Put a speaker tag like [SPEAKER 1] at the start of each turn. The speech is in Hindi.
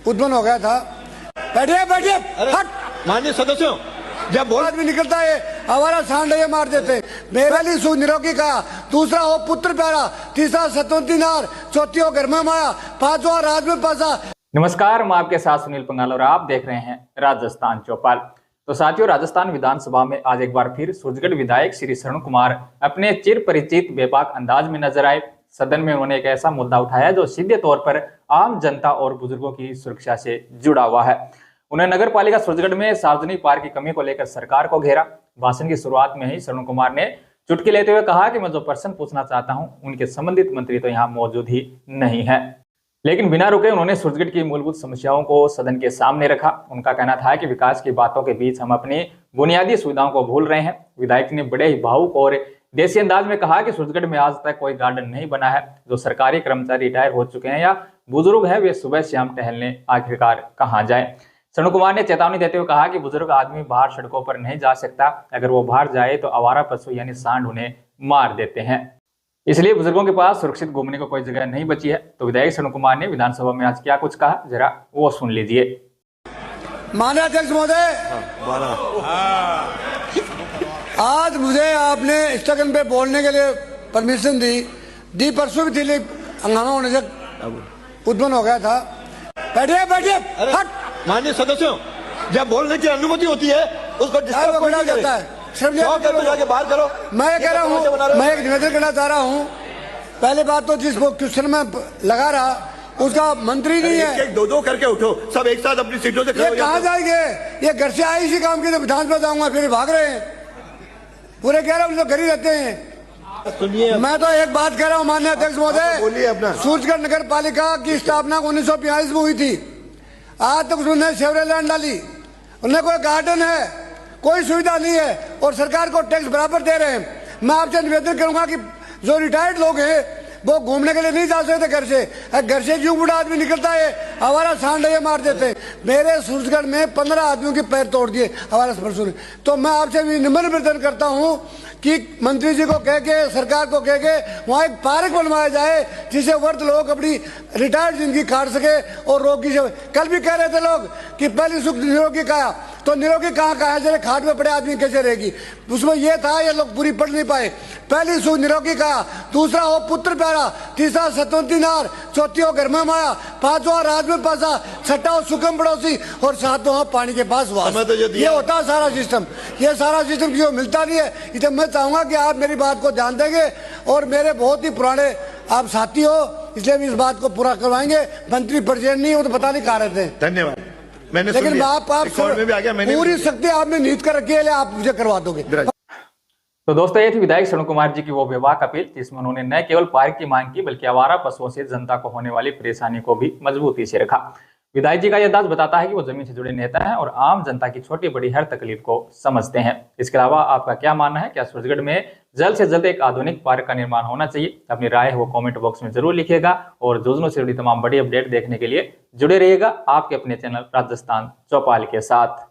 [SPEAKER 1] उत्पन्न हो गया था। बैठिए बैठिए, हट।
[SPEAKER 2] माननीय सदस्यों, जब बोल
[SPEAKER 1] आदमी निकलता है हमारा सांड ये मार देते। पहली सु निरोगी का, दूसरा हो पुत्र प्यारा, तीसरा सतवंती नार, चौथी हो घर में माया, पांचवा राज में पासा।
[SPEAKER 3] नमस्कार, मैं आपके साथ सुनील पंगाल और आप देख रहे हैं राजस्थान चौपाल। तो साथियों, राजस्थान विधानसभा में आज एक बार फिर सूरजगढ़ विधायक श्री शरण कुमार अपने चिर परिचित बेबाक अंदाज में नजर आए। सदन में उन्होंने एक ऐसा मुद्दा उठाया जो सीधे तौर पर आम जनता और बुजुर्गों की सुरक्षा से जुड़ा हुआ है। उन्होंने नगर पालिका सूरजगढ़ में सार्वजनिक पार्क की कमी को लेकर सरकार को घेरा। भाषण की शुरुआत में ही शरण कुमार ने चुटकी लेते हुए कहा कि मैं जो प्रश्न पूछना चाहता हूं उनके संबंधित मंत्री तो यहाँ मौजूद ही नहीं है। लेकिन बिना रुके उन्होंने सूरजगढ़ की मूलभूत समस्याओं को सदन के सामने रखा। उनका कहना था कि विकास की बातों के बीच हम अपनी बुनियादी सुविधाओं को भूल रहे हैं। विधायक ने बड़े ही भावुक और देसी अंदाज में कहा कि सूरजगढ़ में आज तक कोई गार्डन नहीं बना है। जो सरकारी कर्मचारी रिटायर हो चुके हैं या बुजुर्ग हैं, वे सुबह शाम टहलने आखिरकार कहाँ जाए। शरण कुमार ने चेतावनी देते हुए कहा कि बुजुर्ग आदमी बाहर सड़कों पर नहीं जा सकता। अगर वो बाहर जाए तो आवारा पशु यानी सांड उन्हें मार देते हैं। इसलिए बुजुर्गों के पास सुरक्षित घूमने को कोई जगह नहीं बची है। तो विधायक शरण कुमार ने विधानसभा में आज क्या कुछ कहा, जरा वो सुन लीजिए।
[SPEAKER 1] माननीय अध्यक्ष महोदय, आज मुझे आपने स्थगन पे बोलने के लिए परमिशन दी परसों भी थी, हंगामा होने से उत्पन्न हो गया था। बैठिए बैठिए, हट।
[SPEAKER 2] माननीय सदस्यों, जब बोलने की अनुमति होती है उसको डिस्टर्ब नहीं
[SPEAKER 1] जाता है।
[SPEAKER 2] जाके बाहर करो।
[SPEAKER 1] मैं कह रहा हूँ, मैं एक निवेदन करना चाह रहा हूँ। पहले बात तो जिस क्वेश्चन में लगा रहा उसका मंत्री नहीं है।
[SPEAKER 2] एक दो करके उठो, सब एक साथ अपनी सीटों से खड़े हो जाओ।
[SPEAKER 1] कहाँ जाएंगे? ये घर से आए इसी काम के लिए विधानसभा जाऊंगा, फिर भाग रहे हैं। पूरे कह रहे हैं घर ही रहते हैं।
[SPEAKER 2] सुनिए,
[SPEAKER 1] मैं तो एक बात कह रहा हूँ माननीय अध्यक्ष महोदय,
[SPEAKER 2] बोलिए अपना।
[SPEAKER 1] सूरजगढ़ नगर पालिका की स्थापना 1942 में हुई थी। आज तक उसने सेवरेज लाइन डाली, उन्हें कोई गार्डन है, कोई सुविधा नहीं है और सरकार को टैक्स बराबर दे रहे हैं। मैं आपसे निवेदन करूंगा कि जो रिटायर्ड लोग हैं वो घूमने के लिए नहीं जा सकते घर से। घर से जो बूढ़ा आदमी निकलता है हमारा सांड ये मार देते हैं। मेरे सूरजगढ़ में 15 आदमियों के पैर तोड़ दिए हमारा परसों ने। तो मैं आपसे भी निवेदन करता हूं कि मंत्री जी को कह के, सरकार को कह के वहाँ एक पार्क बनवाया जाए जिसे वर्द लोग अपनी रिटायर्ड जिंदगी काट सके और रोगी से। कल भी कह रहे थे लोग कि पहली सुख निरोगी कहा, तो निरोगी कहाँ है? जरा खाट में पड़े आदमी कैसे रहेगी? उसमें यह था, ये लोग पूरी पढ़ नहीं पाए। पहली सुख निरोगी कहा, दूसरा हो पुत्र प्यारा, तीसरा सतवंती नार, चौथी हो घर में माया, पांचवा राज में पासा, छठा हो सुखम पड़ोसी और सातवां हो पानी के पास वास। ये होता है सारा सिस्टम। ये सारा सिस्टम क्यों मिलता नहीं है? इसलिए मैं चाहूंगा कि आप मेरी बात को ध्यान देंगे और मेरे बहुत ही पुराने आप साथी हो, इसलिए भी इस बात को पूरा करवाएंगे। मंत्री प्रेसिडेंट नहीं हो तो पता नहीं कहा रहे थे।
[SPEAKER 2] धन्यवाद। मैंने
[SPEAKER 1] लेकिन आप पूरी शक्ति आपने नीत कर रखी है, आप मुझे करवा दोगे।
[SPEAKER 3] तो दोस्तों, ये थी विधायक शरण कुमार जी की वो बेबाक अपील जिसमें उन्होंने न केवल पार्क की मांग की बल्कि आवारा पशुओं से जनता को होने वाली परेशानी को भी मजबूती से रखा। विधायक जी का यह अंदाज बताता है कि वो जमीन से जुड़े नेता हैं और आम जनता की छोटी बड़ी हर तकलीफ को समझते हैं। इसके अलावा आपका क्या मानना है? क्या सूरजगढ़ में जल्द से जल्द एक आधुनिक पार्क का निर्माण होना चाहिए? अपनी राय वो कमेंट बॉक्स में जरूर लिखिएगा और योजनाओं से जुड़ी तमाम बड़ी अपडेट देखने के लिए जुड़े रहिएगा आपके अपने चैनल राजस्थान चौपाल के साथ।